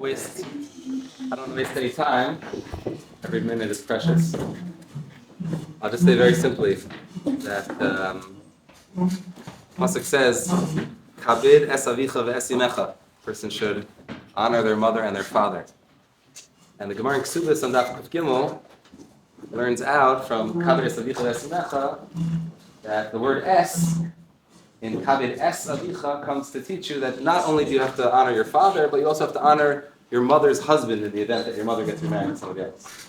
want to waste any time. Every minute is precious. I'll just say very simply that Pasuk says, "Kabid es avicha ve'es imecha." Person should honor their mother and their father. And the Gemara in Ksubis on Daf Kuf Gimel learns out from Kabid es avicha ve'es imecha that the word es in Kabid es avicha comes to teach you that not only do you have to honor your father, but you also have to honor your mother's husband in the event that your mother gets remarried to somebody else.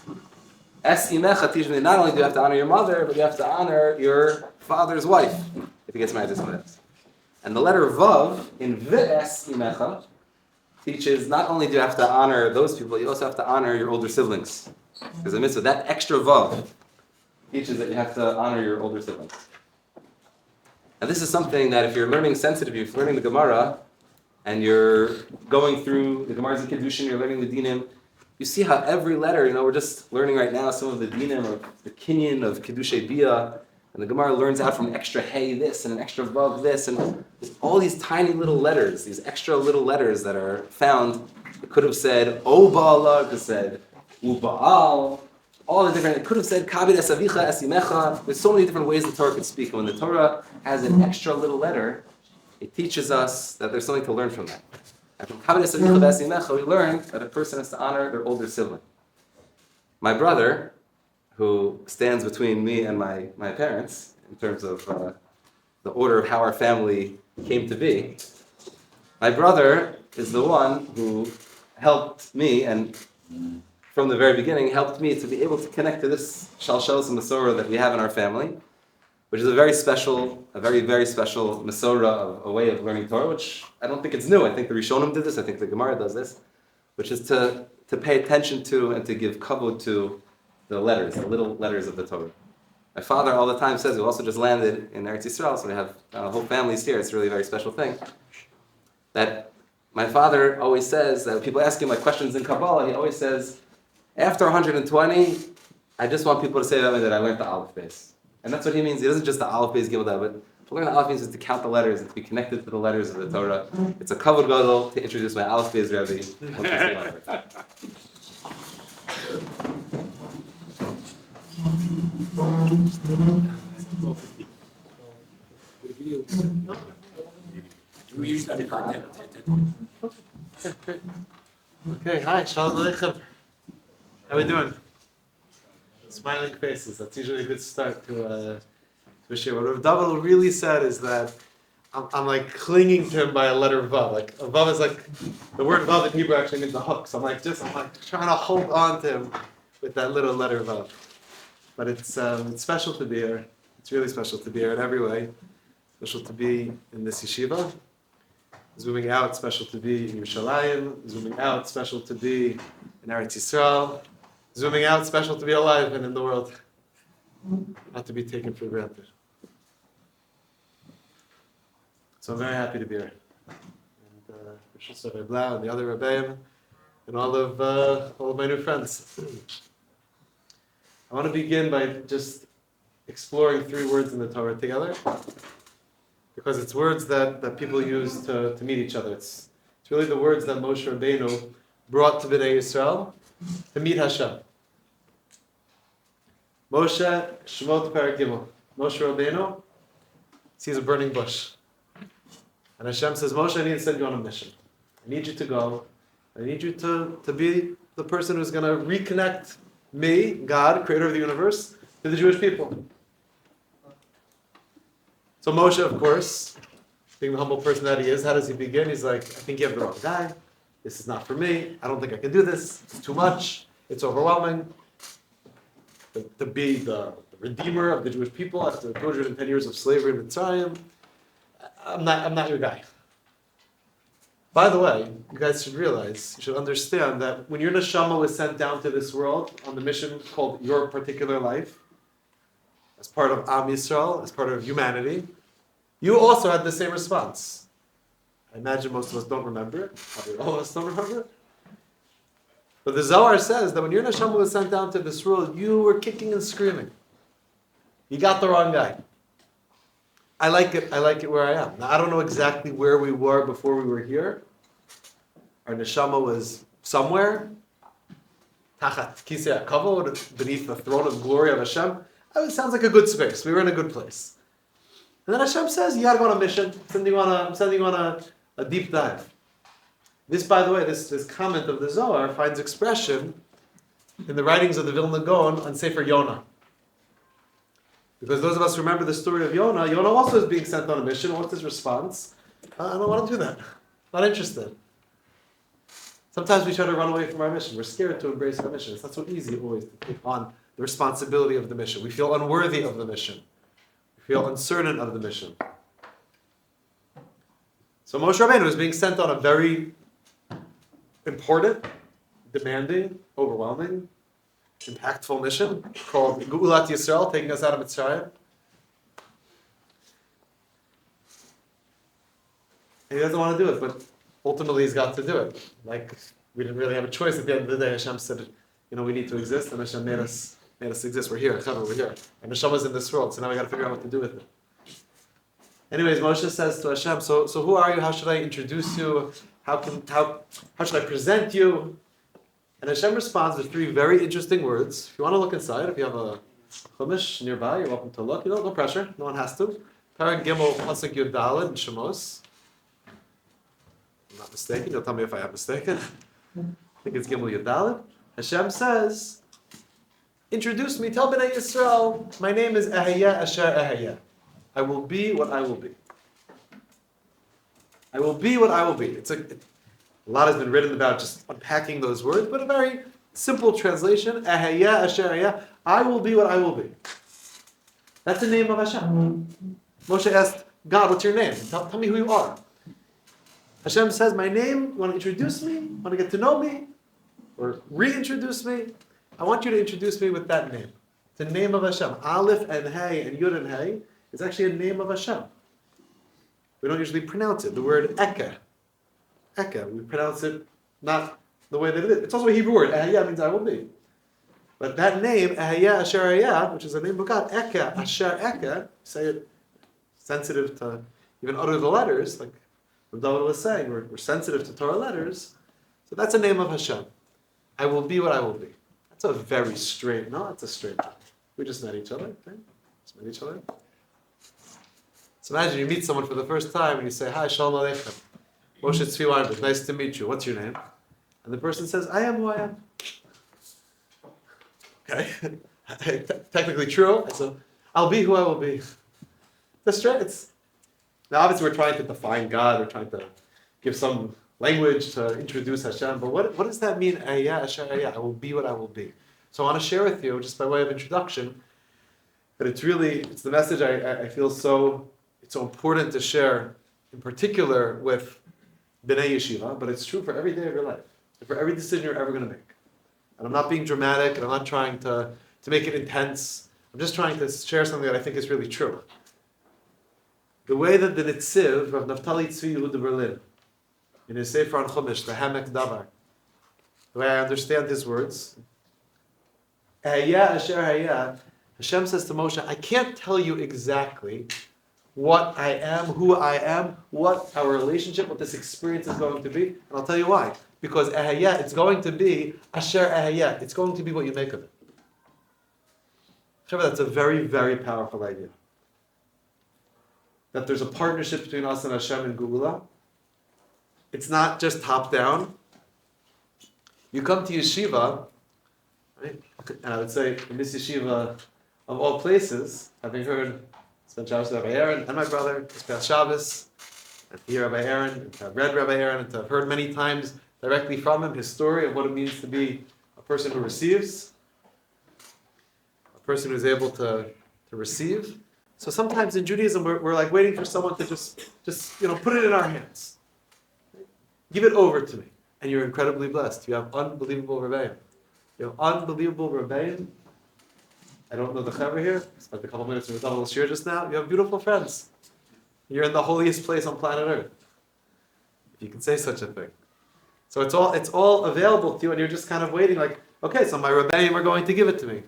Es imecha teaches me not only do you have to honor your mother, but you have to honor your father's wife if he gets married to somebody else. And the letter vav in ve'es imecha teaches not only do you have to honor those people, you also have to honor your older siblings. There's a mitzvah. That extra vav teaches that you have to honor your older siblings. And this is something that if you're learning sensitive, if you're learning the Gemara, and you're going through the Gemara's in Kiddushin, you're learning the Dinim, you see how every letter, we're just learning right now some of the Dinim, or the Kinyan of Kiddushay Bia, and the Gemara learns out from extra hey this, and an extra vav this, and all these tiny little letters, these extra little letters that are found. It could have said O Ba'ala, it could have said U Ba'al, all the different, it could have said Kabid es avicha es imecha. There's so many different ways the Torah could speak. And when the Torah has an extra little letter, it teaches us that there's something to learn from that. And from Kabid es avicha es imecha, we learn that a person has to honor their older sibling. My brother, who stands between me and my parents in terms of the order of how our family came to be, my brother is the one who helped me and from the very beginning, helped me to be able to connect to this shalshelos and Masorah that we have in our family, which is a very, very special Masorah, a way of learning Torah, which I don't think it's new. I think the Rishonim did this, I think the Gemara does this, which is to pay attention to and to give kavod to the letters, the little letters of the Torah. My father all the time says, we also just landed in Eretz Yisrael, so we have whole families here, it's really a very special thing, that my father always says, that when people ask him questions in Kabbalah, he always says, after 120, I just want people to say about me that I learned the Aleph base. And that's what he means. He doesn't just the Aleph base Gimel, but to learn the Aleph means is to count the letters and to be connected to the letters of the Torah. It's a kavod gadol to introduce my Aleph base Rebbe. Okay, hi, Shalom Aleichem. How are we doing? Smiling faces. That's usually a good start to a shir. What Rav David really said is that I'm like clinging to him by a letter vav. Like a vav is like the word vav in Hebrew actually means a hook. So I'm like trying to hold on to him with that little letter vav. But it's special to be here. It's really special to be here in every way. Special to be in this yeshiva. Zooming out, special to be in Yerushalayim. Zooming out, special to be in Eretz Yisrael. Zooming out, special to be alive and in the world. Not to be taken for granted. So I'm very happy to be here. And Rosh Rabbi Blau and the other Rebbeim and all of my new friends. I want to begin by just exploring 3 words in the Torah together. Because it's words that people use to meet each other. It's really the words that Moshe Rabbeinu brought to Bnei Yisrael to meet Hashem. Moshe, Shemot Perek Gimel. Moshe Rabbeinu sees a burning bush. And Hashem says, Moshe, I need to send you on a mission. I need you to go. I need you to be the person who's going to reconnect me, God, creator of the universe, to the Jewish people. So Moshe, of course, being the humble person that he is, how does he begin? He's like, I think you have the wrong guy. This is not for me. I don't think I can do this. It's too much. It's overwhelming. To be the redeemer of the Jewish people after 210 years of slavery in Mitzrayim, I'm not your guy. By the way, you guys should realize, you should understand that when your neshama was sent down to this world on the mission called your particular life, as part of Am Yisrael, as part of humanity, you also had the same response. I imagine most of us don't remember it. Probably all of us don't remember it. But the Zohar says that when your neshama was sent down to this world, you were kicking and screaming. You got the wrong guy. I like it where I am. Now, I don't know exactly where we were before we were here. Our neshama was somewhere, tachat kisei hakavod, beneath the throne of glory of Hashem, it sounds like a good space. We were in a good place. And then Hashem says, you got to go on a mission. I'm sending you on a deep dive. This, by the way, this comment of the Zohar finds expression in the writings of the Vilna Gaon on Sefer Yonah. Because those of us who remember the story of Yonah, Yonah also is being sent on a mission. What's his response? I don't want to do that. Not interested. Sometimes we try to run away from our mission. We're scared to embrace our mission. It's not so easy always to take on the responsibility of the mission. We feel unworthy of the mission. We feel uncertain of the mission. So Moshe Rabbeinu is being sent on a very important, demanding, overwhelming, impactful mission called Geulat Yisrael, taking us out of Mitzrayim. And he doesn't want to do it, but ultimately he's got to do it. Like, we didn't really have a choice at the end of the day. Hashem said, we need to exist, and Hashem made us exist. We're here, we're here. And Hashem is in this world, so now we got to figure out what to do with it. Anyways, Moshe says to Hashem, so who are you? How should I introduce you? How should I present you? And Hashem responds with 3 very interesting words. If you want to look inside, if you have a chumash nearby, you're welcome to look. No pressure. No one has to. Parag Gimel Pasuk Yud Daled in Shemos. I'm not mistaken. You'll tell me if I am mistaken. I think it's Gimel Yud Daled. Hashem says, introduce me. Tell Bnei Yisrael, my name is Ahaya Asher Ahaya. I will be what I will be. I will be what I will be. A lot has been written about just unpacking those words, but a very simple translation. Ahaya Asher Ahaya. I will be what I will be. That's the name of Hashem. Moshe asked God, what's your name? Tell me who you are. Hashem says, my name, you want to introduce me? Want to get to know me? Or reintroduce me? I want you to introduce me with that name. The name of Hashem. Aleph and Hey and Yud and Hey is actually a name of Hashem. We don't usually pronounce it. The word Eke. Eke. We pronounce it not the way that it is. It's also a Hebrew word. Ahaya means I will be. But that name, Ahaya Asher Ahaya, which is the name of God, Eke, Asher Eke, say it sensitive to even utter the letters, like David was saying, we're sensitive to Torah letters. So that's a name of Hashem. I will be what I will be. That's a very straight, that's a straight line. We just met each other, right? Just met each other. So imagine you meet someone for the first time and you say, hi, Shalom Aleichem. Moshe Tzvi Weinberg, nice to meet you. What's your name? And the person says, I am who I am. Okay? Technically true. So I'll be who I will be. That's straight. Now obviously we're trying to define God. We're trying to give some language to introduce Hashem. But what does that mean? Ahaya Asher Ahaya. I will be what I will be. So I want to share with you, just by way of introduction, that it's the message I feel it's so important to share, in particular with Bnei Yeshiva, but it's true for every day of your life, for every decision you're ever going to make. And I'm not being dramatic, and I'm not trying to make it intense. I'm just trying to share something that I think is really true. The way that the Nitziv, Rav Naftali Tzvi Yehuda Berlin, in his Sefer on Chumash, the Hamek Davar, the way I understand his words, Ahaya Asher Ahaya, Hashem says to Moshe, I can't tell you exactly what I am, who I am, what our relationship, what this experience is going to be, and I'll tell you why. Because Ahaya, it's going to be Asher Ahaya. It's going to be what you make of it. That's a very, very powerful idea. That there's a partnership between us and Hashem and Geula. It's not just top down. You come to Yeshiva, right? And I would say in this Yeshiva of all places, having spent Shabbos with Rabbi Aaron and my brother this past Shabbos, and to hear Rabbi Aaron, and to have read Rabbi Aaron, and to have heard many times directly from him his story of what it means to be a person who receives, a person who's able to receive. So sometimes in Judaism, we're like waiting for someone to just put it in our hands. Give it over to me. And you're incredibly blessed. You have unbelievable rebbeim. You have unbelievable rebbeim. I don't know the chaver here. Spent a couple minutes with Double Shir just now. You have beautiful friends. You're in the holiest place on planet Earth. If you can say such a thing. So it's all available to you, and you're just kind of waiting like, okay, so my rebbeim are going to give it to me.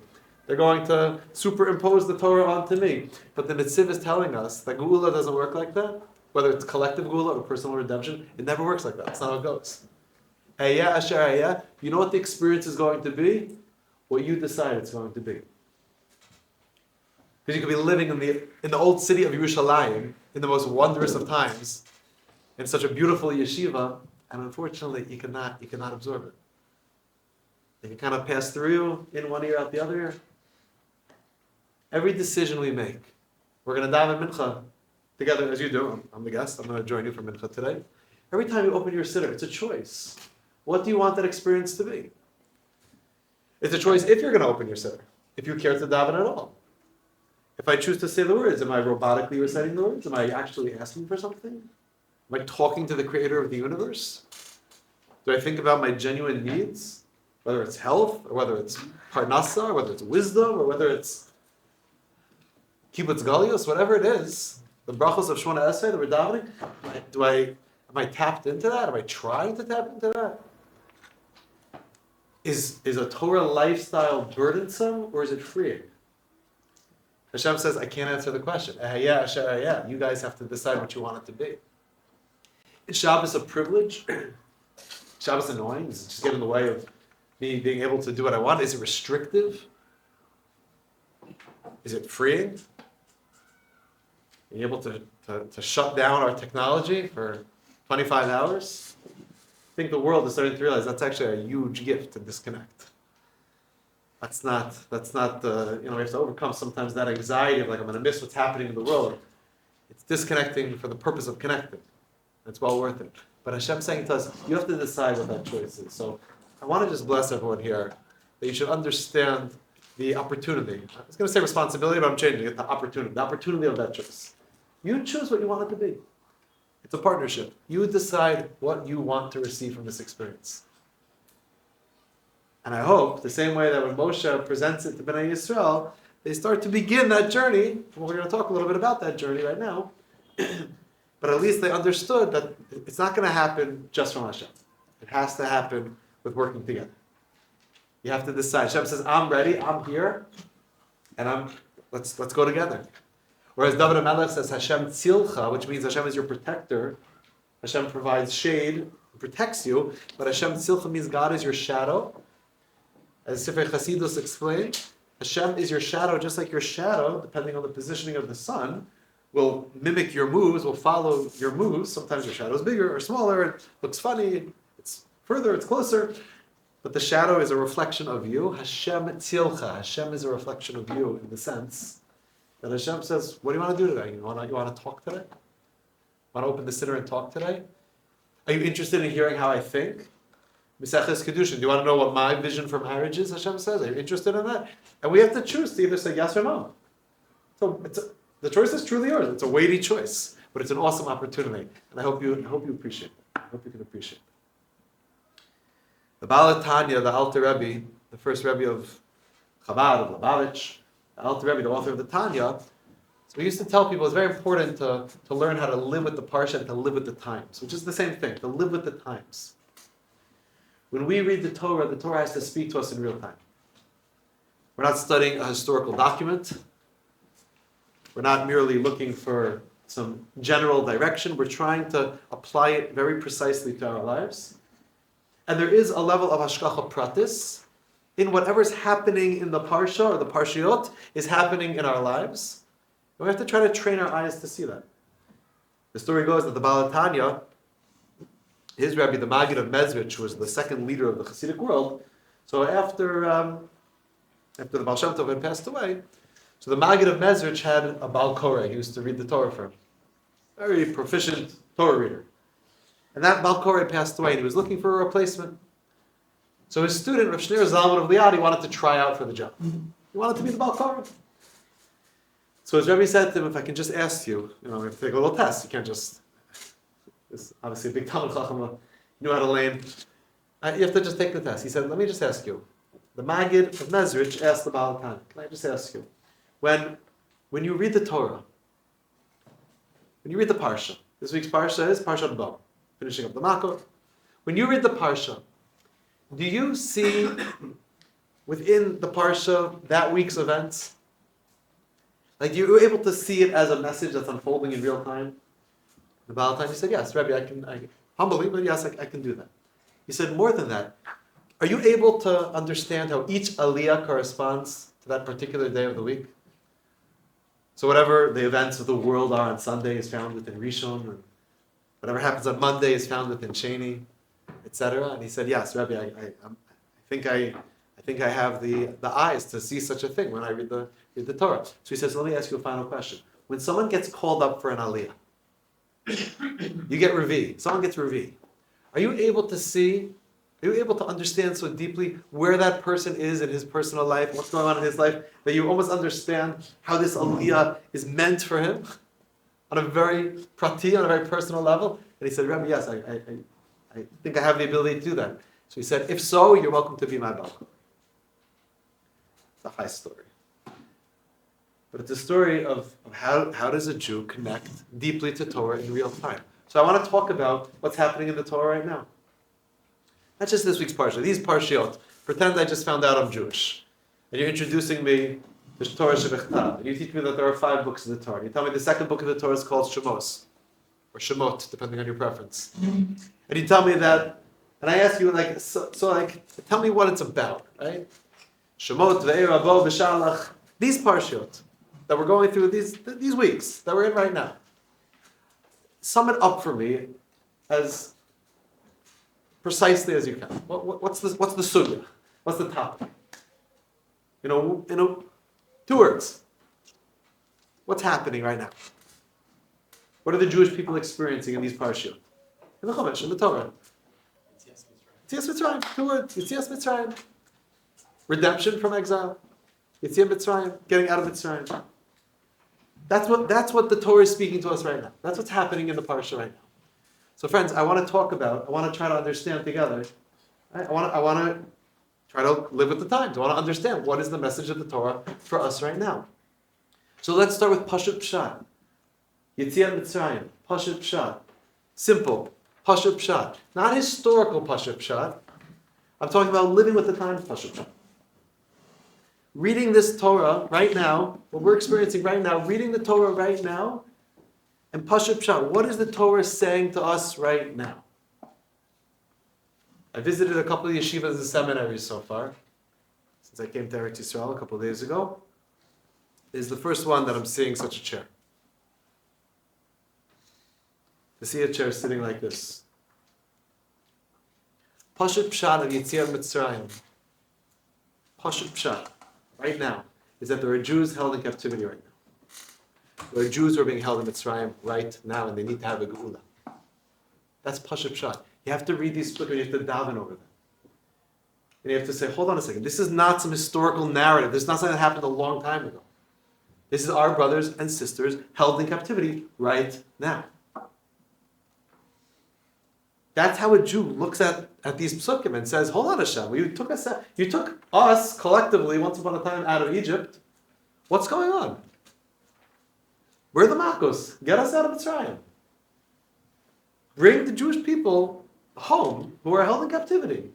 They're going to superimpose the Torah onto me. But the Nitziv is telling us that Geula doesn't work like that. Whether it's collective Geula or personal redemption, it never works like that. That's not how it goes. Ayah asher ayah. You know what the experience is going to be? What you decide it's going to be. Because you could be living in the old city of Yerushalayim, in the most wondrous of times, in such a beautiful yeshiva, and unfortunately you cannot absorb it. It can kind of pass through you, in one ear, out the other ear. Every decision we make, we're going to daven mincha together as you do. I'm the guest. I'm going to join you for mincha today. Every time you open your siddur, it's a choice. What do you want that experience to be? It's a choice if you're going to open your siddur, if you care to daven at all. If I choose to say the words, am I robotically reciting the words? Am I actually asking for something? Am I talking to the creator of the universe? Do I think about my genuine needs? Whether it's health, or whether it's parnasa, or whether it's wisdom, or whether it's kibbutz galios, whatever it is, the brachos of Shemona Esrei that we're davening, am I tapped into that? Am I trying to tap into that? Is a Torah lifestyle burdensome, or is it freeing? Hashem says, I can't answer the question. You guys have to decide what you want it to be. Is Shabbos a privilege? Shabbos annoying? Does it just get in the way of me being able to do what I want? Is it restrictive? Is it freeing? Being able to shut down our technology for 25 hours? I think the world is starting to realize that's actually a huge gift to disconnect. That's not we have to overcome sometimes that anxiety of like, I'm going to miss what's happening in the world. It's disconnecting for the purpose of connecting. It's well worth it. But Hashem's saying to us, you have to decide what that choice is. So I want to just bless everyone here that you should understand the opportunity. I was going to say responsibility, but I'm changing it. The opportunity of that choice. You choose what you want it to be. It's a partnership. You decide what you want to receive from this experience. And I hope, the same way that when Moshe presents it to Bnei Yisrael, they start to begin that journey, and we're going to talk a little bit about that journey right now, but at least they understood that it's not going to happen just from Hashem. It has to happen with working together. You have to decide. Hashem says, I'm ready, I'm here, and let's go together. Whereas David HaMelech says, Hashem tzilcha, which means Hashem is your protector. Hashem provides shade, protects you, but Hashem tzilcha means God is your shadow. As Sefer Chasidus explained, Hashem is your shadow, just like your shadow, depending on the positioning of the sun, will mimic your moves, will follow your moves. Sometimes your shadow is bigger or smaller, it looks funny, it's further, it's closer. But the shadow is a reflection of you. Hashem tzilcha, Hashem is a reflection of you in the sense that Hashem says, what do you want to do today? You want to talk today? Want to open the siddur and talk today? Are you interested in hearing how I think? Misaches Kedushin, do you want to know what my vision for marriage is, Hashem says? Are you interested in that? And we have to choose to either say yes or no. So the choice is truly yours. It's a weighty choice, but it's an awesome opportunity. And I hope you appreciate it. I hope you can appreciate it. The Baal Tanya, the Alter Rebbe, the first Rebbe of Chabad, of Lubavitch, the Alter Rebbe, the author of the Tanya, so we used to tell people it's very important to learn how to live with the Parsha and to live with the times, which is the same thing, to live with the times. When we read the Torah has to speak to us in real time. We're not studying a historical document. We're not merely looking for some general direction. We're trying to apply it very precisely to our lives. And there is a level of hashgacha pratis in whatever's happening in the parsha or the parshiot is happening in our lives. And we have to try to train our eyes to see that. The story goes that the Baal Tanya, his Rebbe, the Maggid of Mezrich, was the second leader of the Hasidic world. So after the Baal Shem Tov had passed away, so the Maggid of Mezrich had a Baal Koreh. He used to read the Torah for him. Very proficient Torah reader. And that Baal Koreh passed away, and he was looking for a replacement. So his student, Rav Shneur Zalman of Liad, he wanted to try out for the job. He wanted to be the Baal Koreh. So his Rebbe said to him, if I can just ask you, we have to take a little test. You can't just... This obviously a big Talmud Chacham, knew how to lane. You have to just take the test. He said, let me just ask you. The Maggid of Mezrich asked the Baal Tanya, can I just ask you, when you read the Torah, when you read the Parsha, this week's Parsha is Parshat Bo, finishing up the Makot. When you read the Parsha, do you see within the Parsha that week's events? Like you're able to see it as a message that's unfolding in real time? The Baal Tanya said, yes, Rebbe, I can humbly, but yes, I can do that. He said, more than that, are you able to understand how each aliyah corresponds to that particular day of the week? So whatever the events of the world are on Sunday is found within Rishon, and whatever happens on Monday is found within Sheni, etc. And he said, yes, Rabbi, I think I have the eyes to see such a thing when I read the Torah. So he says, let me ask you a final question. When someone gets called up for an aliyah, you get Revi, someone gets Revi. Are you able to understand so deeply where that person is in his personal life, what's going on in his life, that you almost understand how this aliyah is meant for him on a very prati, on a very personal level? And he said, Rabbi, yes, I think I have the ability to do that. So he said, if so, you're welcome to be my Baba. It's a high story. But it's a story of how does a Jew connect deeply to Torah in real time. So I want to talk about what's happening in the Torah right now. Not just this week's parsha. These parshiot. Pretend I just found out I'm Jewish. And you're introducing me to Torah Shebechtav. And you teach me that there are 5 books in the Torah. You tell me the second book of the Torah is called Shemos. Or Shemot, depending on your preference. And you tell me that, and I ask you, tell me what it's about, right? Shemot, Ve'er, Avo, V'Shalach. These parshiot that we're going through these weeks that we're in right now. Sum it up for me as precisely as you can. What's the sugya? What's the topic? In 2 words. What's happening right now? What are the Jewish people experiencing in these parshiot? In the Chumash, in the Torah. Yetzias Mitzrayim. 2 words. Yetzias Mitzrayim. Redemption from exile. Yetzias Mitzrayim. Getting out of Mitzrayim. That's what the Torah is speaking to us right now. That's what's happening in the parsha right now. So friends, I want to try to understand together. Right? I want to try to live with the times. I want to understand what is the message of the Torah for us right now. So let's start with Pashut Pshat. Yetziat Mitzrayim. Pashut Pshat. Simple. Pashut Pshat. Not historical Pashut Pshat. I'm talking about living with the times Pashut Pshat. Reading this Torah right now, what we're experiencing right now, reading the Torah right now, and Pashut Pshat, what is the Torah saying to us right now? I visited a couple of yeshivas and seminaries so far, since I came to Eretz Yisrael a couple of days ago. This is the first one that I'm seeing such a chair. To see a chair sitting like this. Pashut Pshat of Yetziat Mitzrayim. Pashut Pshat. Right now, is that there are Jews held in captivity right now. There are Jews who are being held in Mitzrayim right now, and they need to have a geula. That's Pashut Pshat. You have to read these scriptures, you have to daven over them. And you have to say, hold on a second, this is not some historical narrative. This is not something that happened a long time ago. This is our brothers and sisters held in captivity right now. That's how a Jew looks at these psukim and says, hold on Hashem, you took us collectively once upon a time out of Egypt. What's going on? We're the Makos. Get us out of Mitzrayim. Bring the Jewish people home who are held in captivity.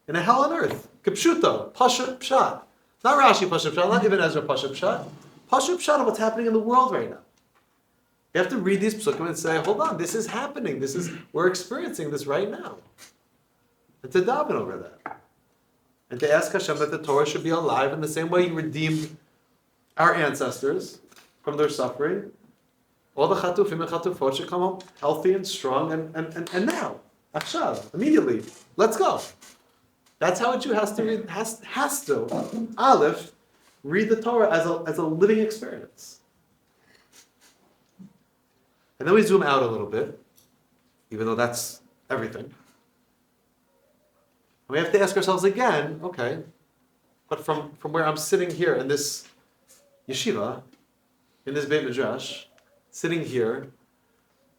In a hell on earth. Kipshuto, Pashut Pshat. Not Rashi Pashut Pshat, not even Ezra Pashut Pshat. Pashut Pshat of what's happening in the world right now. You have to read these psukim and say, hold on, this is happening. We're experiencing this right now. And to daven over that. And to ask Hashem that the Torah should be alive in the same way you redeemed our ancestors from their suffering. All the chatufim and chatufot should come home healthy and strong and now. Achshav, immediately. Let's go. That's how a Jew has to read, has to, Aleph, read the Torah as a living experience. And then we zoom out a little bit, even though that's everything. And we have to ask ourselves again, okay, but from where I'm sitting here in this yeshiva, in this Beit Midrash, sitting here,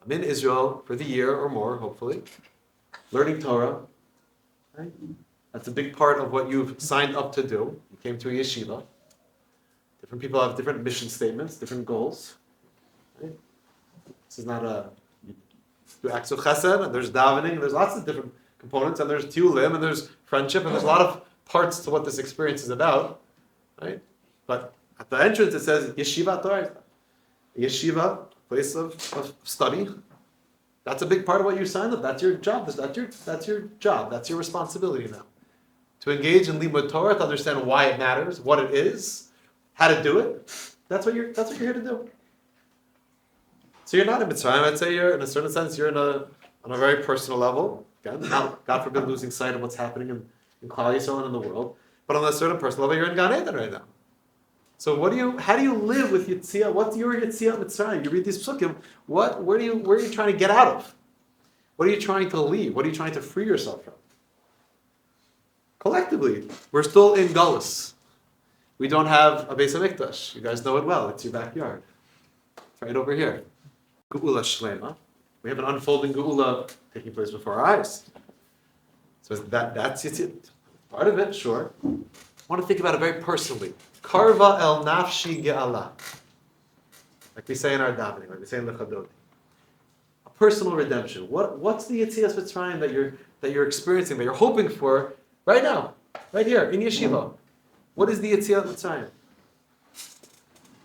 I'm in Israel for the year or more, hopefully, learning Torah. Right? That's a big part of what you've signed up to do. You came to a yeshiva. Different people have different mission statements, different goals. Right? This is not you do acts of chesed, and there's davening, and there's lots of different components, and there's tiulim, and there's friendship, and there's a lot of parts to what this experience is about, right? But at the entrance it says Yeshiva Torah, Yeshiva, place of study, That's a big part of what you signed up. That's your job. That's your job. That's your responsibility now. To engage in limud Torah, to understand why it matters, what it is, how to do it. That's what you're here to do. So you're not in Mitzrayim. I'd say you're, in a certain sense, you're on a very personal level. Again, not, God forbid, losing sight of what's happening in Klal Yisrael and in the world. But on a certain personal level, you're in Gan Eden right now. So how do you live with Yitzhak? What's your Yitzhak Mitzrayim? You read these psukim. Where are you trying to get out of? What are you trying to leave? What are you trying to free yourself from? Collectively, we're still in Galus. We don't have a Beit Midrash. You guys know it well. It's your backyard. It's right over here. Geula Shlema. We have an unfolding Geula taking place before our eyes. So that's it. Part of it, sure. I want to think about it very personally. Karva el nafshi ge'ala. Like we say in our davening, like we say in the Chadodi. A personal redemption. What's the Yetzias Mitzrayim that you're experiencing, that you're hoping for right now, right here in Yeshiva? What is the Yetzias Mitzrayim?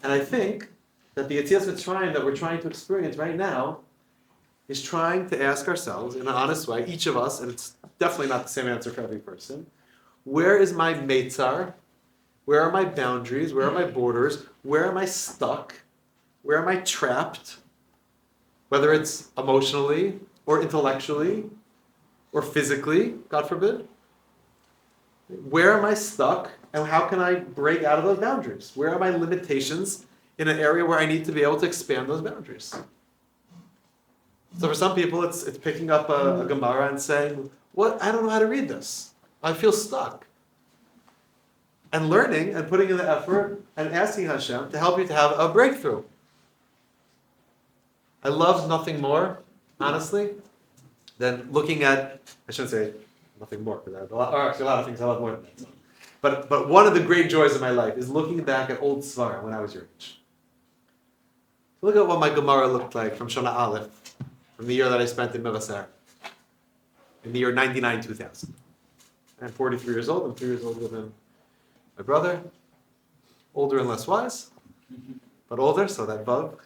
And I think that the Yetzias Mitzrayim that we're trying to experience right now is trying to ask ourselves in an honest way, each of us, and it's definitely not the same answer for every person, where is my meitzar? Where are my boundaries? Where are my borders? Where am I stuck? Where am I trapped? Whether it's emotionally or intellectually or physically, God forbid. Where am I stuck and how can I break out of those boundaries? Where are my limitations in an area where I need to be able to expand those boundaries? So for some people, it's picking up a Gemara and saying, "What? I don't know how to read this. I feel stuck." And learning and putting in the effort and asking Hashem to help you to have a breakthrough. I love nothing more, honestly, than looking at, I shouldn't say nothing more, because there are actually a lot of things I love more than that. But one of the great joys of my life is looking back at old Svar when I was your age. Look at what my Gemara looked like from Shana Aleph, from the year that I spent in Mevasar, in the year 99-2000. I'm 43 years old. I'm 3 years older than my brother. Older and less wise, but older, so that bug.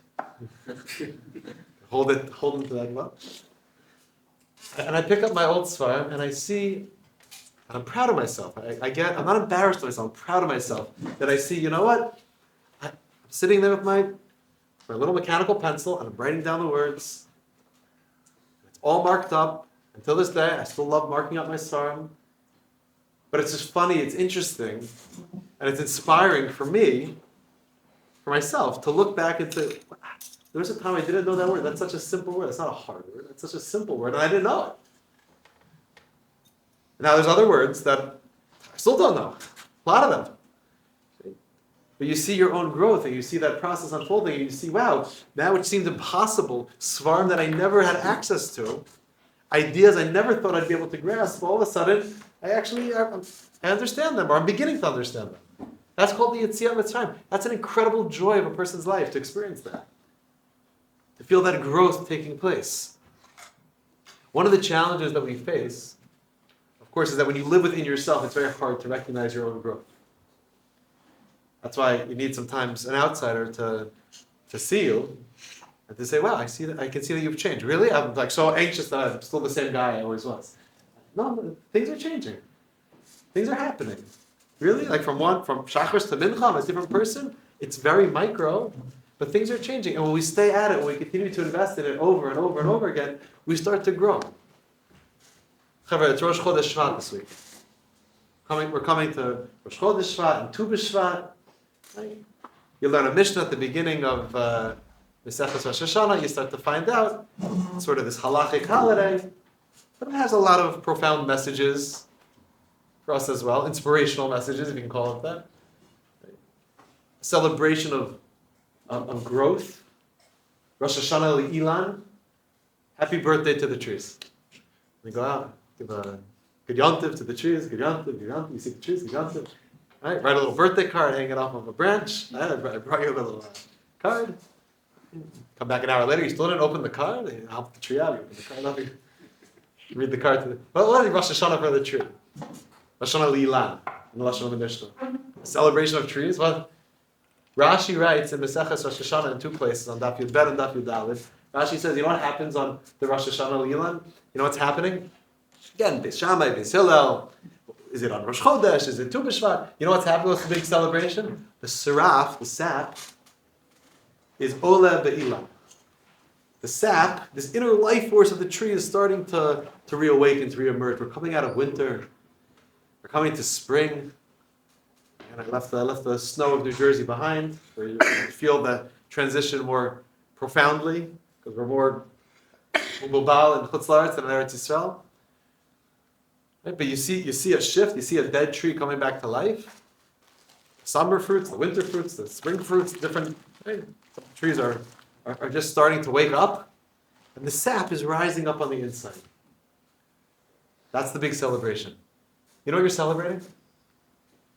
Hold him to that bug. And I pick up my old Sfarim and I see, and I'm proud of myself. I'm not embarrassed of myself. I'm proud of myself that I see, you know what? I'm sitting there with my little mechanical pencil and I'm writing down the words. It's all marked up. Until this day, I still love marking up my Sfarim. But it's just funny, it's interesting, and it's inspiring for me, for myself, to look back and say, there was a time I didn't know that word. That's such a simple word. It's not a hard word. It's such a simple word, and I didn't know it. Now, there's other words that I still don't know. A lot of them. But you see your own growth, and you see that process unfolding, and you see, wow, now which seemed impossible, svarim that I never had access to, ideas I never thought I'd be able to grasp, all of a sudden, I understand them, or I'm beginning to understand them. That's called the Yetziat Mitzrayim. That's an incredible joy of a person's life, to experience that. To feel that growth taking place. One of the challenges that we face, of course, is that when you live within yourself, it's very hard to recognize your own growth. That's why you need sometimes an outsider to see you, and to say, wow, I can see that you've changed. Really? I'm like so anxious that I'm still the same guy I always was. No, things are changing. Things are happening. Really? Like from Shachris to Mincha, I'm a different person. It's very micro, but things are changing. And when we stay at it, when we continue to invest in it over and over and over again, we start to grow. Chavre, it's Rosh Chodesh Shvat this week. We're coming to Rosh Chodesh Shvat and Tu B'Shvat. You learn a Mishnah at the beginning of Mesechus Rosh Hashanah. You start to find out sort of this halachic holiday. But it has a lot of profound messages for us as well, inspirational messages, if you can call it that. A celebration of growth. Rosh Hashanah Li'ilan. Happy birthday to the trees. We go out, give a good yontiv to the trees, good yontiv, you see the trees, good yontiv. Right? Write a little birthday card, hang it off of a branch. Right? I brought you a little card. Come back an hour later, you still didn't open the card. You help the tree out, you open the card up. You read the card to the... What is Rosh Hashanah for the tree? Rosh Hashanah Li'ilan, in the Lashon of the Mishnah. A celebration of trees. Well, Rashi writes in Mesechus Rosh Hashanah in two places, on Daf Yud Bet and Daf Yud Aleph. Rashi says, you know what happens on the Rosh Hashanah Lilan? You know what's happening? Again, Beis Shammai, Beis Hillel. Is it on Rosh Chodesh? Is it Tu B'Shvat? You know what's happening with the big celebration? The seraph, the sap, is Ola Be'ilah. The sap, this inner life force of the tree is starting to reawaken, to reemerge. We're coming out of winter. We're coming to spring. And I left the snow of New Jersey behind, where you feel the transition more profoundly, because we're more mobile in Chutz La'aretz than in Eretz Yisrael. Right? But you see a shift. You see a dead tree coming back to life. Summer fruits, the winter fruits, the spring fruits, different. Right? Some trees are just starting to wake up, and the sap is rising up on the inside. That's the big celebration. You know what you're celebrating?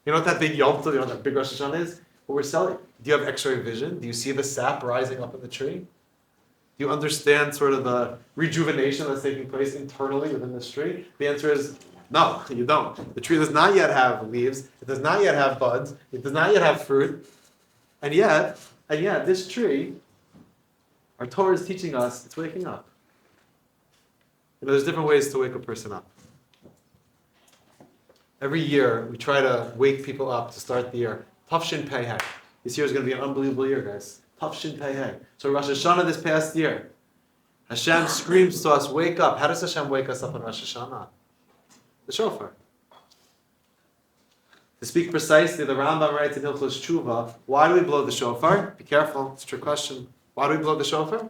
You know what that big Yom Tov, you know what that big Rosh Hashanah is? What we're celebrating? Do you have X-ray vision? Do you see the sap rising up in the tree? Do you understand sort of the rejuvenation that's taking place internally within this tree? The answer is no, you don't. The tree does not yet have leaves. It does not yet have buds. It does not yet have fruit. And yet, this tree, our Torah is teaching us, it's waking up. You know, there's different ways to wake a person up. Every year, we try to wake people up to start the year. Tafshin Pei Hey. This year is going to be an unbelievable year, guys. Tafshin Pei Hey. So Rosh Hashanah this past year, Hashem screams to us, wake up. How does Hashem wake us up on Rosh Hashanah? The shofar. To speak precisely, the Rambam writes in Hilchos Tshuva, why do we blow the shofar? Be careful, it's a trick question. Why do we blow the shofar?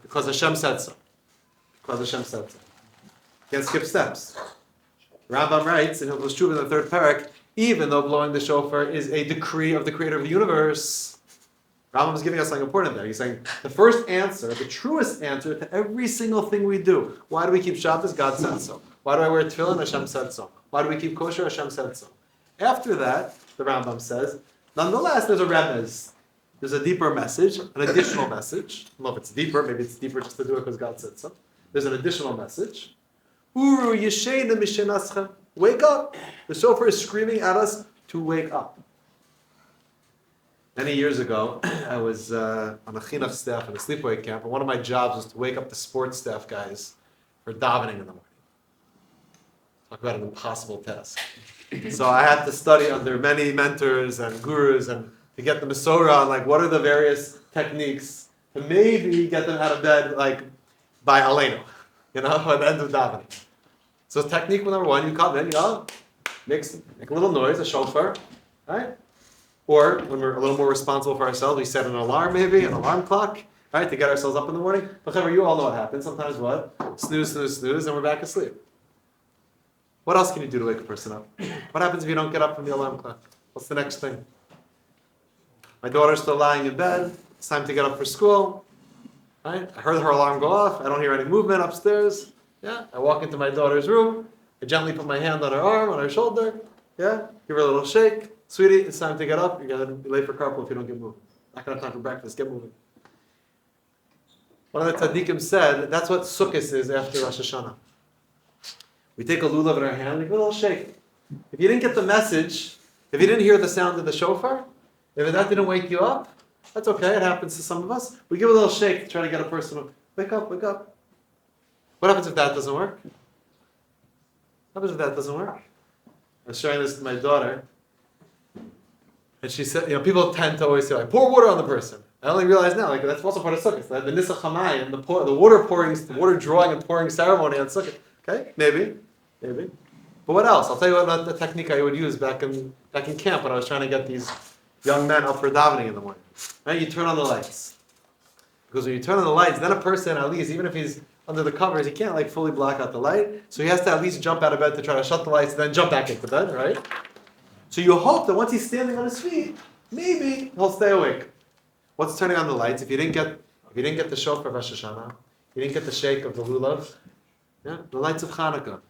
Because Hashem said so. Because Hashem said so. Can't skip steps. Rambam writes in Hilchos Tshuva in the third parak, even though blowing the shofar is a decree of the creator of the universe, Rambam is giving us something important there. He's saying the first answer, the truest answer to every single thing we do. Why do we keep Shabbos? God said so. Why do I wear tefillin? Hashem said so. Why do we keep kosher? Hashem said so. After that, the Rambam says, nonetheless, there's a remez. There's a deeper message, an additional message. I don't know if it's deeper. Maybe it's deeper just to do it because God said so. There's an additional message. Uru yesheina mishenaschem. Wake up. The shofar is screaming at us to wake up. Many years ago, I was on a chinuch staff in a sleepaway camp, and one of my jobs was to wake up the sports staff guys for davening in the morning. Talk about an impossible task. So I had to study under many mentors and gurus and to get the Masorah on like what are the various techniques to maybe get them out of bed like by Aleinu, at the end of davening. So technique number one, you come in, make a little noise, a shofar, right? Or when we're a little more responsible for ourselves, we set an alarm maybe, an alarm clock, right, to get ourselves up in the morning. But however, you all know what happens. Sometimes what? Snooze, snooze, snooze, and we're back asleep. What else can you do to wake a person up? What happens if you don't get up from the alarm clock? What's the next thing? My daughter's still lying in bed. It's time to get up for school. Right? I heard her alarm go off. I don't hear any movement upstairs. Yeah. I walk into my daughter's room. I gently put my hand on her arm, on her shoulder. Yeah. Give her a little shake. Sweetie, it's time to get up. You're going to be late for carpool if you don't get moving. Not going to have time for breakfast. Get moving. One of the tzaddikim said, that's what Sukkot is after Rosh Hashanah. We take a lulav in our hand, we give a little shake. If you didn't get the message, if you didn't hear the sound of the shofar, if that didn't wake you up, that's okay, it happens to some of us. We give a little shake to try to get a person to wake up, wake up. What happens if that doesn't work? What happens if that doesn't work? I was showing this to my daughter, and she said, people tend to always say, like, pour water on the person. I only realize now, like, that's also part of Sukkot. The Nisach Hamayim, the water drawing and pouring ceremony on Sukkot. Okay, maybe. But what else? I'll tell you what the technique I would use back in camp when I was trying to get these young men up for davening in the morning. Right? You turn on the lights. Because when you turn on the lights, then a person, at least, even if he's under the covers, he can't like fully block out the light. So he has to at least jump out of bed to try to shut the lights, then jump back into bed, right? So you hope that once he's standing on his feet, maybe he'll stay awake. What's turning on the lights? If you didn't get the shofar of Rosh Hashanah, you didn't get the shake of the lulav, yeah, the lights of Hanukkah.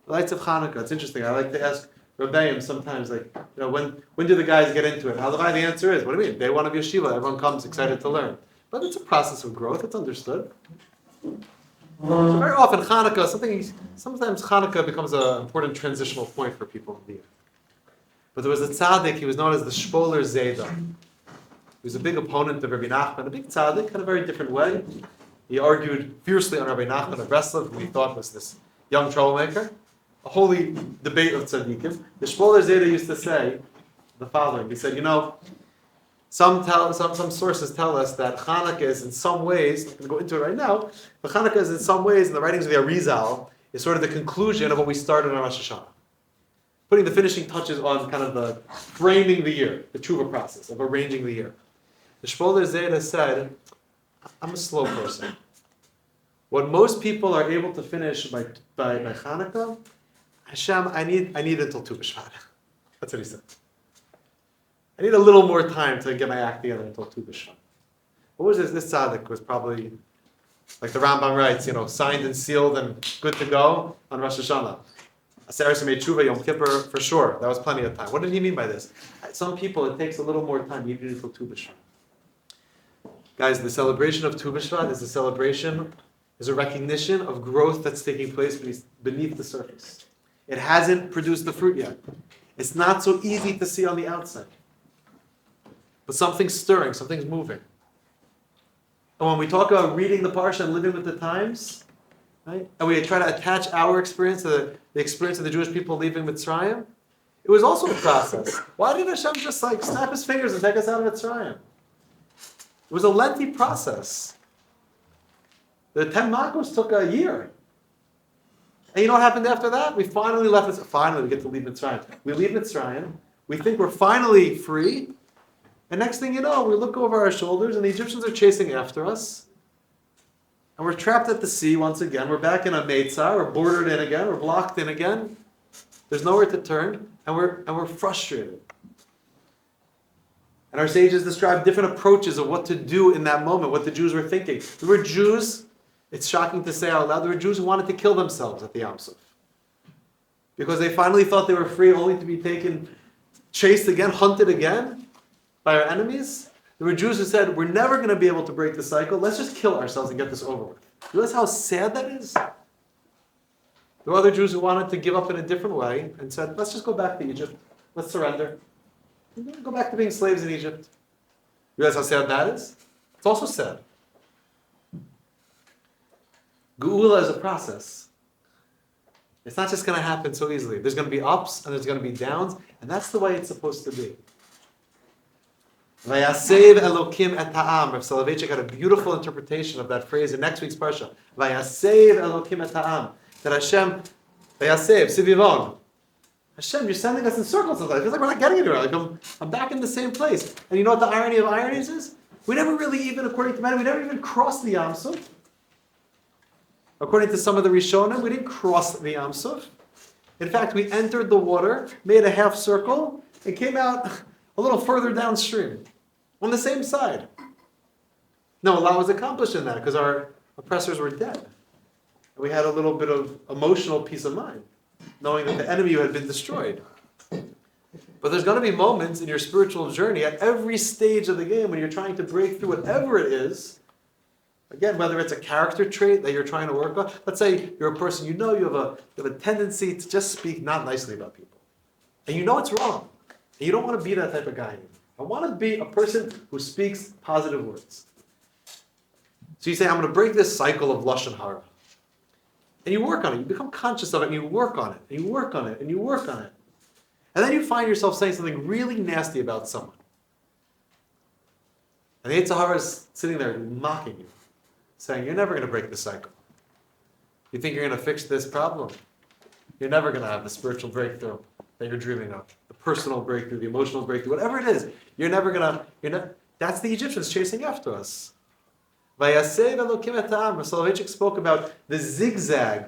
The lights of Hanukkah. It's interesting. I like to ask Rabbeim sometimes, like, when do the guys get into it? the answer is, what do you mean? Day one of Yeshiva, everyone comes excited to learn. But it's a process of growth. It's understood. So very often Hanukkah, sometimes Hanukkah becomes an important transitional point for people in the year. But there was a tzaddik, he was known as the Shpoler Zayda. He was a big opponent of Rabbi Nachman, a big tzaddik in a very different way. He argued fiercely on Rabbi Nachman of Breslov, who he thought was this young troublemaker. A holy debate of tzaddikim. The Shmuel Zayda used to say the following. He said, some sources tell us that Hanukkah is in some ways, I'm going to go into it right now, but Hanukkah is in some ways, in the writings of the Arizal, is sort of the conclusion of what we started on Rosh Hashanah. Putting the finishing touches on kind of the framing the year, the tshuva process of arranging the year. The Shmuel Zayda said, I'm a slow person. What most people are able to finish by Hanukkah, Hashem, I need until Tu B'Shvat. That's what he said. I need a little more time to get my act together until Tu B'Shvat. What was this? This tzaddik was probably, like the Rambam writes, signed and sealed and good to go on Rosh Hashanah. Aseres Yemei Tshuva, Yom Kippur, for sure. That was plenty of time. What did he mean by this? Some people, it takes a little more time, even until Tu B'Shvat. Guys, the celebration of Tu B'Shvat is a recognition of growth that's taking place beneath the surface. It hasn't produced the fruit yet. It's not so easy to see on the outside. But something's stirring, something's moving. And when we talk about reading the Parsha and living with the times, right, and we try to attach our experience to the experience of the Jewish people leaving Mitzrayim, it was also a process. Why didn't Hashem just snap his fingers and take us out of Mitzrayim? It was a lengthy process. The 10 Makos took a year. And you know what happened after that? We finally left Mitzrayim. Finally, we get to leave Mitzrayim. We leave Mitzrayim. We think we're finally free. And next thing you know, we look over our shoulders and the Egyptians are chasing after us. And we're trapped at the sea once again. We're back in a Meitzah. We're bordered in again. We're blocked in again. There's nowhere to turn. And we're frustrated. And our sages describe different approaches of what to do in that moment, what the Jews were thinking. There were Jews, it's shocking to say out loud, there were Jews who wanted to kill themselves at the Yam Suf. Because they finally thought they were free only to be taken, chased again, hunted again by our enemies. There were Jews who said, we're never going to be able to break the cycle, let's just kill ourselves and get this over with. You realize how sad that is? There were other Jews who wanted to give up in a different way and said, let's just go back to Egypt, let's surrender. Go back to being slaves in Egypt. You realize how sad that is? It's also sad. Geula is a process. It's not just going to happen so easily. There's going to be ups and there's going to be downs, and that's the way it's supposed to be. Vayasev Elokim et ha'am. Rav Soloveitchik had a beautiful interpretation of that phrase in next week's parsha. Vayasev Elokim et ha'am. That Hashem, Vayasev, Sivivon. Hashem, you're sending us in circles sometimes. It feels like we're not getting anywhere. Like I'm back in the same place. And you know what the irony of ironies is? We never really even, according to man, we never even crossed the Yam Suf. According to some of the Rishonim, we didn't cross the Yam Suf. In fact, we entered the water, made a half circle, and came out a little further downstream, on the same side. No, a lot was accomplished in that because our oppressors were dead. And we had a little bit of emotional peace of mind, knowing that the enemy had been destroyed. But there's going to be moments in your spiritual journey at every stage of the game when you're trying to break through whatever it is. Again, whether it's a character trait that you're trying to work on. Let's say you're a person, you have a tendency to just speak not nicely about people. And you know it's wrong. And you don't want to be that type of guy anymore. I want to be a person who speaks positive words. So you say, I'm going to break this cycle of Lashon Hara. And you work on it. You become conscious of it, and you work on it, and you work on it, and you work on it. And then you find yourself saying something really nasty about someone. And the Yetzer Hara is sitting there mocking you, saying, you're never going to break the cycle. You think you're going to fix this problem? You're never going to have the spiritual breakthrough that you're dreaming of. The personal breakthrough, the emotional breakthrough, whatever it is. You're never going to, that's the Egyptians chasing after us. Vayasev Elokim et ha'am. Soloveitchik spoke about the zigzag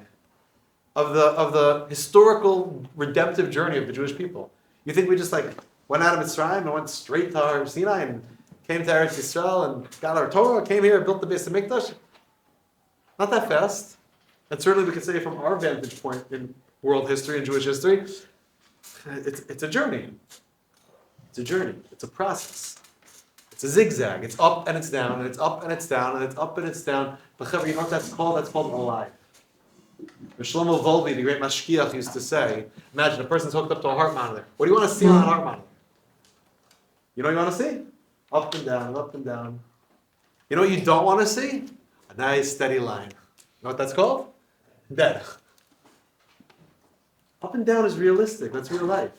of the historical redemptive journey of the Jewish people. You think we just went out of Mitzrayim and went straight to Har Sinai and came to Eretz Yisrael and got our Torah, came here and built the Beit Midrash? Not that fast. And certainly we can say from our vantage point in world history and Jewish history, it's a journey. It's a journey. It's a process. It's a zigzag. It's up and it's down, and it's up and it's down, and it's up and it's down. But you know what that's called? That's called alive. Shlomo Volvi, the great mashgiach, used to say, imagine a person's hooked up to a heart monitor. What do you want to see on that heart monitor? You know what you want to see? Up and down, up and down. You know what you don't want to see? A nice steady line. You know what that's called? Dead. Up and down is realistic. That's real life.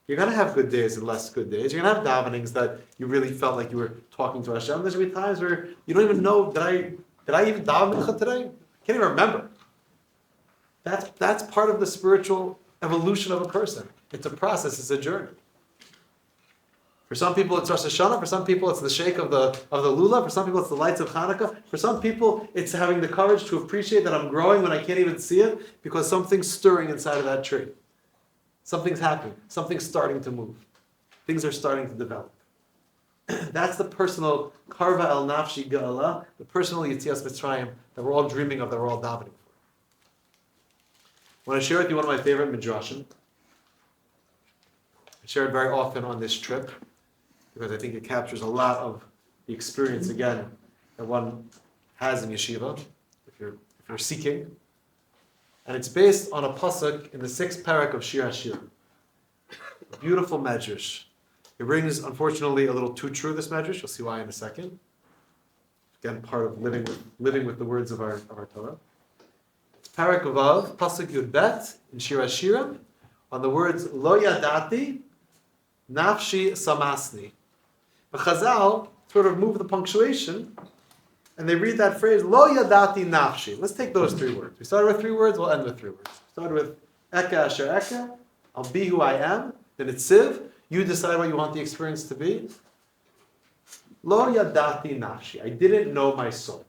You're going to have good days and less good days. You're going to have davenings that you really felt like you were talking to Hashem. There's going to be times where you don't even know, did I even daven mincha today? I can't even remember. That's part of the spiritual evolution of a person. It's a process. It's a journey. For some people, it's Rosh Hashanah. For some people, it's the shake of the lulav. For some people, it's the lights of Hanukkah. For some people, it's having the courage to appreciate that I'm growing when I can't even see it because something's stirring inside of that tree. Something's happening. Something's starting to move. Things are starting to develop. That's the personal karva el nafshi ga'ala, the personal yitzias Mitzrayim that we're all dreaming of, that we're all davening for. I want to share with you one of my favorite midrashim. I share it very often on this trip because I think it captures a lot of the experience, again, that one has in yeshiva, if you're seeking. And it's based on a pasuk in the 6th parak of Shir HaShirim. A beautiful medrash. It rings, unfortunately, a little too true, this medrash. You'll see why in a second. Again, part of living with the words of our Torah. It's parak vav, pasuk yud bet in Shir HaShirim, on the words lo yadati, nafshi samasni. But Chazal sort of move the punctuation, and they read that phrase, lo yadati nafshi. Let's take those 3 words. We started with 3 words, we'll end with 3 words. Started with eka asher eka, I'll be who I am. Then it's siv, you decide what you want the experience to be. Lo yadati nafshi, I didn't know my soul.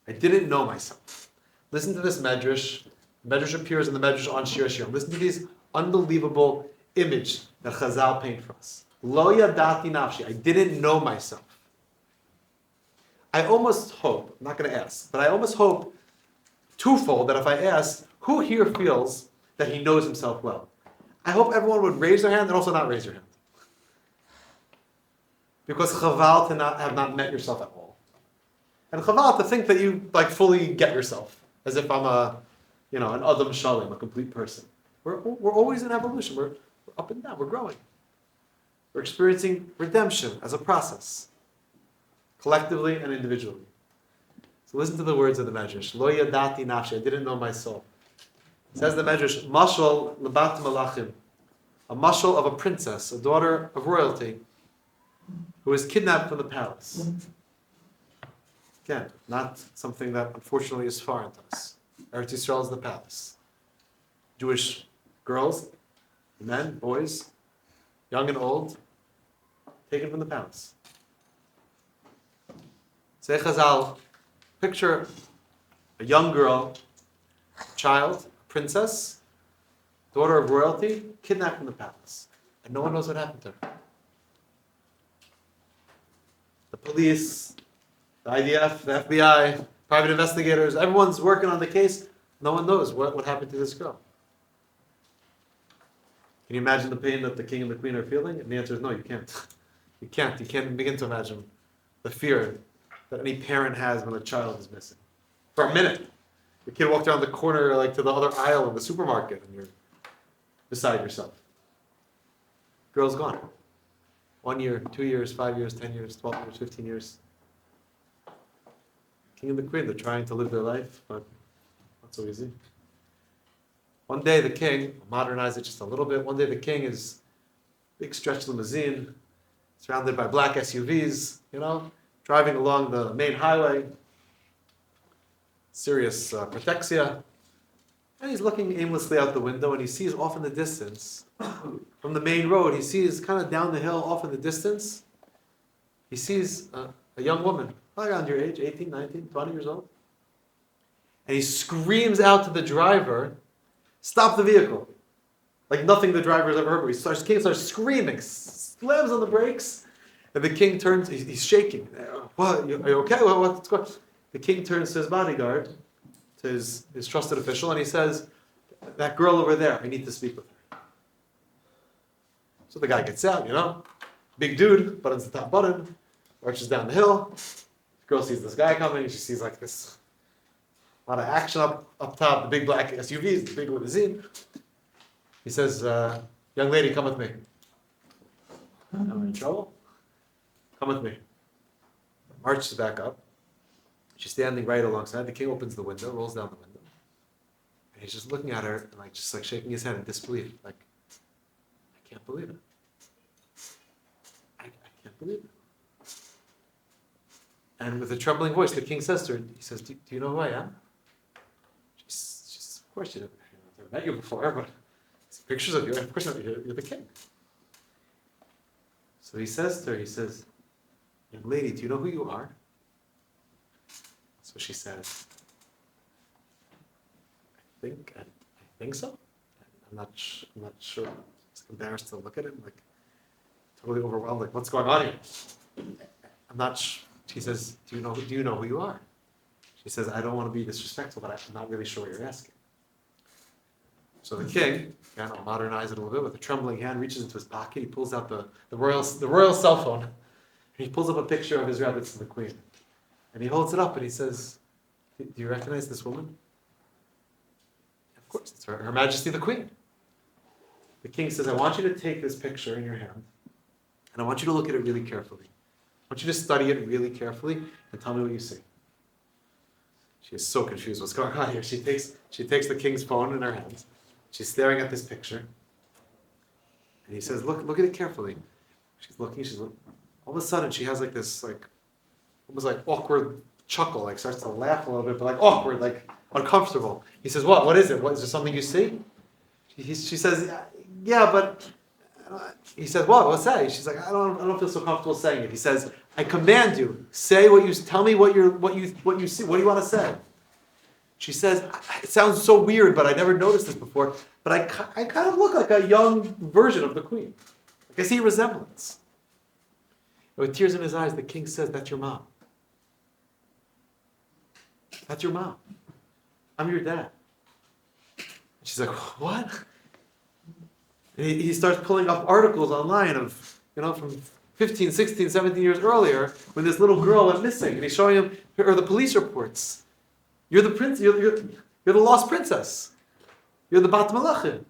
I didn't know myself. Listen to this medrash. The medrash appears in the medrash on Shir HaShirim. Listen to these unbelievable image that Chazal paint for us. Lo yadati nafshi, I didn't know myself. I almost hope, I'm not going to ask, but I almost hope twofold that if I ask, who here feels that he knows himself well? I hope everyone would raise their hand and also not raise their hand. Because chaval to not have not met yourself at all. And chaval to think that you fully get yourself, as if I'm an Adam Shalom, a complete person. We're always in evolution. We're up and down. We're growing. We're experiencing redemption as a process, collectively and individually. So listen to the words of the Medrash. Lo yadati nafshi, I didn't know my soul. It says the Medrash, mashal lebat malachim, a mashal of a princess, a daughter of royalty, who was kidnapped from the palace. Again, not something that unfortunately is foreign to us. Eretz Yisrael is the palace. Jewish girls, men, boys, young and old, taken from the palace. Say Chazal, picture a young girl, child, princess, daughter of royalty, kidnapped from the palace. And no one knows what happened to her. The police, the IDF, the FBI, private investigators, everyone's working on the case. No one knows what happened to this girl. Can you imagine the pain that the king and the queen are feeling? And the answer is no, you can't. You can't. You can't begin to imagine the fear that any parent has when a child is missing. For a minute. Your kid walked around the corner to the other aisle in the supermarket and you're beside yourself. Girl's gone. 1 year, 2 years, 5 years, 10 years, 12 years, 15 years. King and the queen, they're trying to live their life, but not so easy. One day the king, modernize it just a little bit, one day the king is big stretch limousine, surrounded by black SUVs, driving along the main highway, serious protexia, and he's looking aimlessly out the window and he sees off in the distance, from the main road, he sees kind of down the hill off in the distance, he sees a young woman, probably around your age, 18, 19, 20 years old, and he screams out to the driver, stop the vehicle. Like nothing the driver has ever heard. King starts screaming, slams on the brakes, and the king turns, he's shaking. What, are you okay? What's going on? The king turns to his bodyguard, to his trusted official, and he says, that girl over there, I need to speak with her. So the guy gets out, big dude, buttons the top button, marches down the hill. The girl sees this guy coming, she sees this, a lot of action up top, the big black SUVs, the big limousine. He says, young lady, come with me. I'm in trouble? come with me. Marches back up. She's standing right alongside. The king opens the window, rolls down the window. And he's just looking at her and just shaking his head in disbelief. I can't believe it. I can't believe it. And with a trembling voice, the king says to her, he says, do you know who I am? She says, of course you know. I've never met you before, but see pictures of you. Of course you're the king. So he says to her, young lady, do you know who you are? So she says, I think so. I'm not sure. I'm just embarrassed to look at him, totally overwhelmed. What's going on here? I'm not. She says, do you know who you are? She says, I don't want to be disrespectful, but I'm not really sure what you're asking. So the king, again, I'll modernize it a little bit, with a trembling hand, reaches into his pocket. He pulls out the royal cell phone, and he pulls up a picture of his rabbits and the queen. And he holds it up and he says, do you recognize this woman? Of course, it's Her Majesty the Queen. The king says, I want you to take this picture in your hand, and I want you to look at it really carefully. I want you to study it really carefully and tell me what you see. She is so confused. What's going on here? She takes the king's phone in her hand. She's staring at this picture. And he says, look at it carefully. She's looking. All of a sudden, she has this almost awkward chuckle, starts to laugh a little bit, but awkward, uncomfortable. He says, what is it? Is there something you see? She says, yeah, but he says, what's that? She's like, I don't feel so comfortable saying it. He says, I command you, tell me what you see. What do you want to say? She says, it sounds so weird, but I never noticed this before, but I kind of look like a young version of the queen. I see a resemblance. And with tears in his eyes, the king says, that's your mom. That's your mom. I'm your dad. She's like, what? And he starts pulling up articles online of, from 15, 16, 17 years earlier, when this little girl went missing. And he's showing him the police reports. You're the prince. You're the lost princess. You're the Bat Malachim.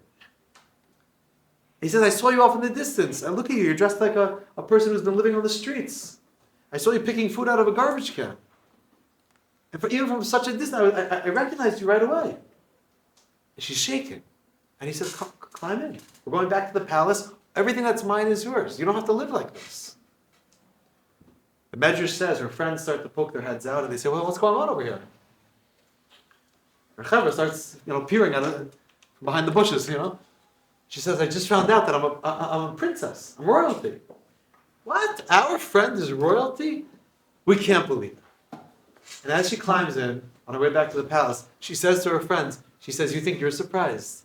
He says, I saw you off in the distance. And look at you. You're dressed like a person who's been living on the streets. I saw you picking food out of a garbage can. And even from such a distance, I recognized you right away. And she's shaking. And he says, climb in. We're going back to the palace. Everything that's mine is yours. You don't have to live like this. The Midrash says her friends start to poke their heads out and they say, well, what's going on over here? Her Chevra starts, peering at it from behind the bushes, She says, I just found out that I'm a princess. I'm royalty. What? Our friend is royalty? We can't believe it. And as she climbs in, on her way back to the palace, she says to her friends, you think you're surprised?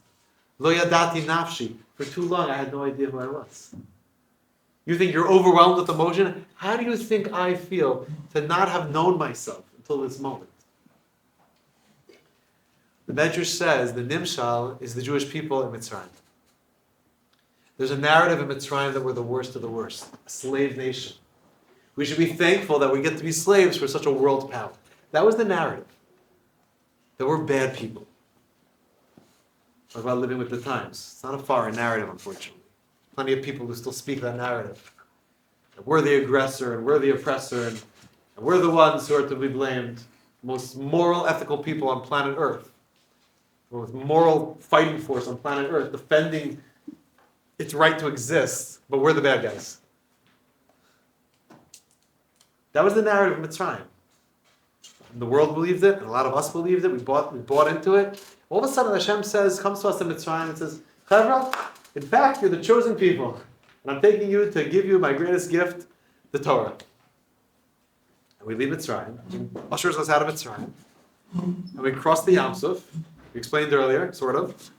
Lo yadati nafshi. For too long, I had no idea who I was. You think you're overwhelmed with emotion? How do you think I feel to not have known myself until this moment? The Midrash says the Nimshal is the Jewish people in Mitzrayim. There's a narrative in Mitzrayim that we're the worst of the worst, a slave nation. We should be thankful that we get to be slaves for such a world power. That was the narrative. That we're bad people. Talk about living with the times. It's not a foreign narrative, unfortunately. Plenty of people who still speak that narrative. That we're the aggressor and we're the oppressor and we're the ones who are to be blamed. Most moral, ethical people on planet Earth. The most moral fighting force on planet Earth, defending its right to exist, but we're the bad guys. That was the narrative of Mitzrayim. And the world believed it, and a lot of us believed it. We bought into it. All of a sudden, Hashem comes to us in Mitzrayim and says, Chevra, in fact, you're the chosen people. And I'm taking you to give you my greatest gift, the Torah. And we leave Mitzrayim. Ushers us out of Mitzrayim. And we cross the Yam Suf. We explained earlier, sort of.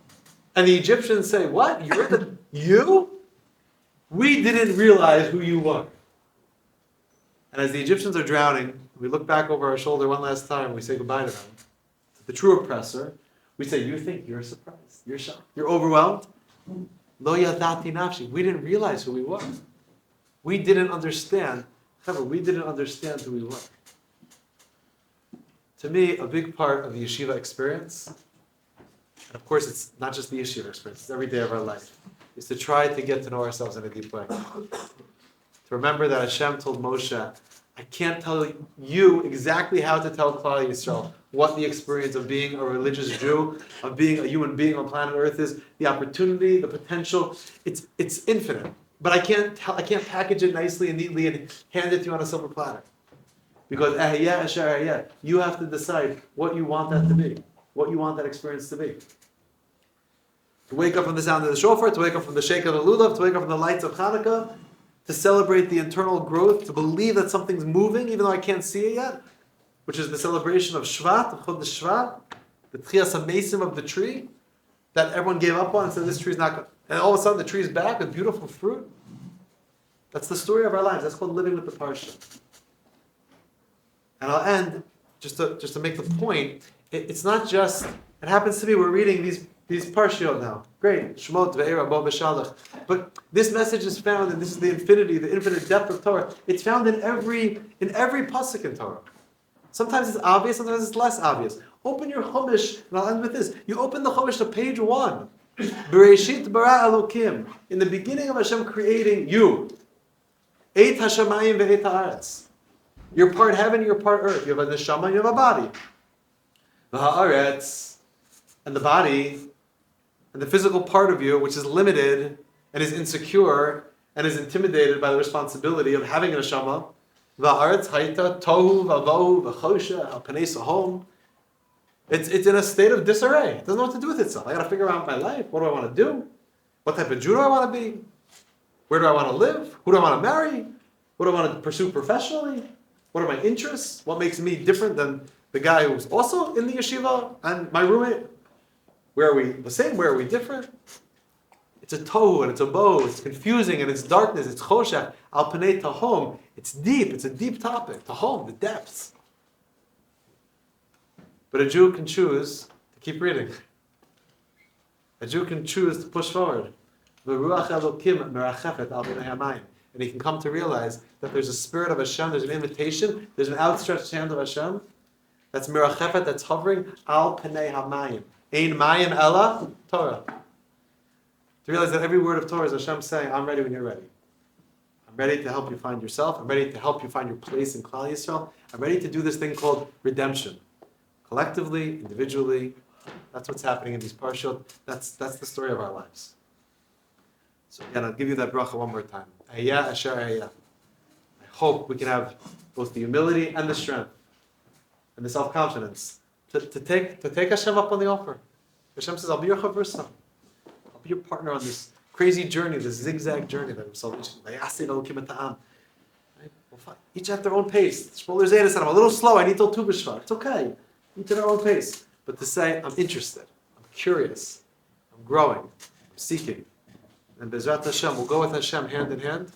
And the Egyptians say, what? You? We didn't realize who you were. And as the Egyptians are drowning, we look back over our shoulder one last time, we say goodbye to them. The true oppressor, we say, you think you're surprised, you're shocked, you're overwhelmed? Lo yadati nafshi. We didn't realize who we were. We didn't understand. However, we didn't understand who we were. To me, a big part of the yeshiva experience, and of course it's not just the yeshiva experience, it's every day of our life, is to try to get to know ourselves in a deep way. To remember that Hashem told Moshe, I can't tell you exactly how to tell Klal Yisrael what the experience of being a religious Jew, of being a human being on planet Earth is, the opportunity, the potential. It's infinite. But I can't package it nicely and neatly and hand it to you on a silver platter. Because you have to decide what you want that to be, what you want that experience to be. To wake up from the sound of the shofar, to wake up from the shake of the lulav, to wake up from the lights of Hanukkah, to celebrate the internal growth, to believe that something's moving, even though I can't see it yet, which is the celebration of Shvat, of Chodesh Shvat, the Tchias HaMesim of the tree, that everyone gave up on and said, this tree's not good. And all of a sudden the tree's back with beautiful fruit. That's the story of our lives. That's called living with the Parsha. And I'll end, just to make the point, it's not just, it happens to be, we're reading these Parshiot now. Great. Shemot, Ve'era, Bo, Beshalach. But this message is found, and this is the infinite depth of Torah. It's found in every pasuk in Torah. Sometimes it's obvious, sometimes it's less obvious. Open your Chumash, and I'll end with this. You open the Chumash to page 1. Bereshit bara Elokim. In the beginning of Hashem creating you. Eit hashamayim ve'eit haaretz. You're part heaven, you're part earth. You have a neshama, you have a body. V'haaretz. And the body, and the physical part of you, which is limited, and is insecure, and is intimidated by the responsibility of having a neshama. V'haaretz haita tohu v'avohu v'chosha al panei sahom. It's in a state of disarray. It doesn't know what to do with itself. I got to figure out my life. What do I want to do? What type of Jew do I want to be? Where do I want to live? Who do I want to marry? What do I want to pursue professionally? What are my interests? What makes me different than the guy who's also in the yeshiva and my roommate? Where are we the same? Where are we different? It's a tohu and it's a bow. It's confusing and it's darkness. It's choshech. Al panei tahom. It's deep. It's a deep topic. Tahom, the depths. But a Jew can choose to keep reading. A Jew can choose to push forward. And he can come to realize that there's a spirit of Hashem, there's an invitation, there's an outstretched hand of Hashem that's mirachefet, that's hovering al panei hamayim. Ein mayim ella Torah. To realize that every word of Torah is Hashem saying, I'm ready when you're ready. I'm ready to help you find yourself. I'm ready to help you find your place in Klal Yisrael. I'm ready to do this thing called redemption. Collectively, individually, that's what's happening in these parshot. That's the story of our lives. So again, I'll give you that bracha one more time. Ayah asher ayah. I hope we can have both the humility and the strength and the self-confidence to take Hashem up on the offer. Hashem says, I'll be your chaversa. I'll be your partner on this crazy journey, this zigzag journey that we're salvation. Each at their own pace. I'm a little slow. I need till Tu B'Shvat. It's okay. Each at their own pace. But to say, I'm interested. I'm curious. I'm growing. I'm seeking. And Bezrat Hashem, we'll go with Hashem hand in hand.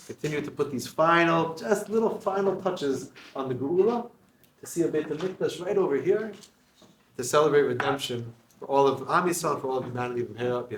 Continue to put these just little final touches on the Geula. To see a Beit Midrash right over here. To celebrate redemption for all of Am Yisrael, for all of humanity from here up.